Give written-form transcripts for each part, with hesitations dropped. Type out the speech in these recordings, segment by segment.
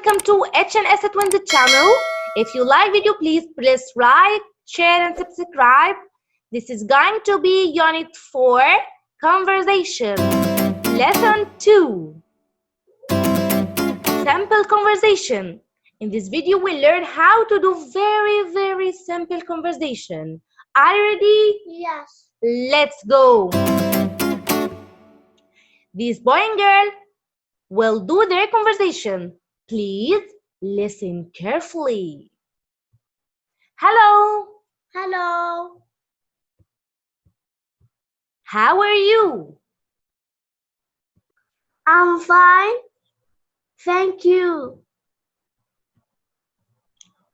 welcome to HNS Twins channel. If you like video, please press like, share and subscribe. This is going to be Unit 4, Conversation, Lesson 2, Simple Conversation. In this video, we'll learn how to do very simple conversation. Are you ready? Yes. Let's go. This boy and girl will do their conversation. Please listen carefully. Hello. Hello. How are you? I'm fine. Thank you.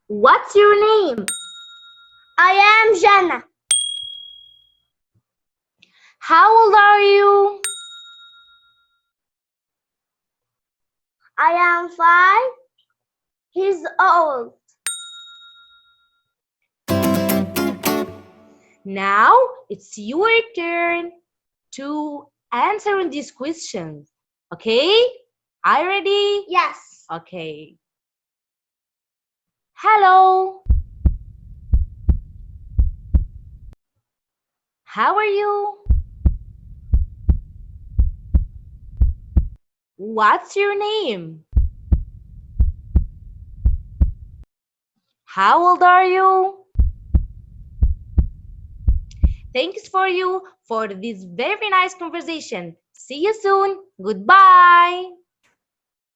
What's your name? I am Jana. How old are you? I am 5 years old. Now it's your turn to answer these questions. Okay? Are you ready? Yes. Okay. Hello. How are you? What's your name? How old are you? Thanks for this very nice conversation. See you soon. Goodbye.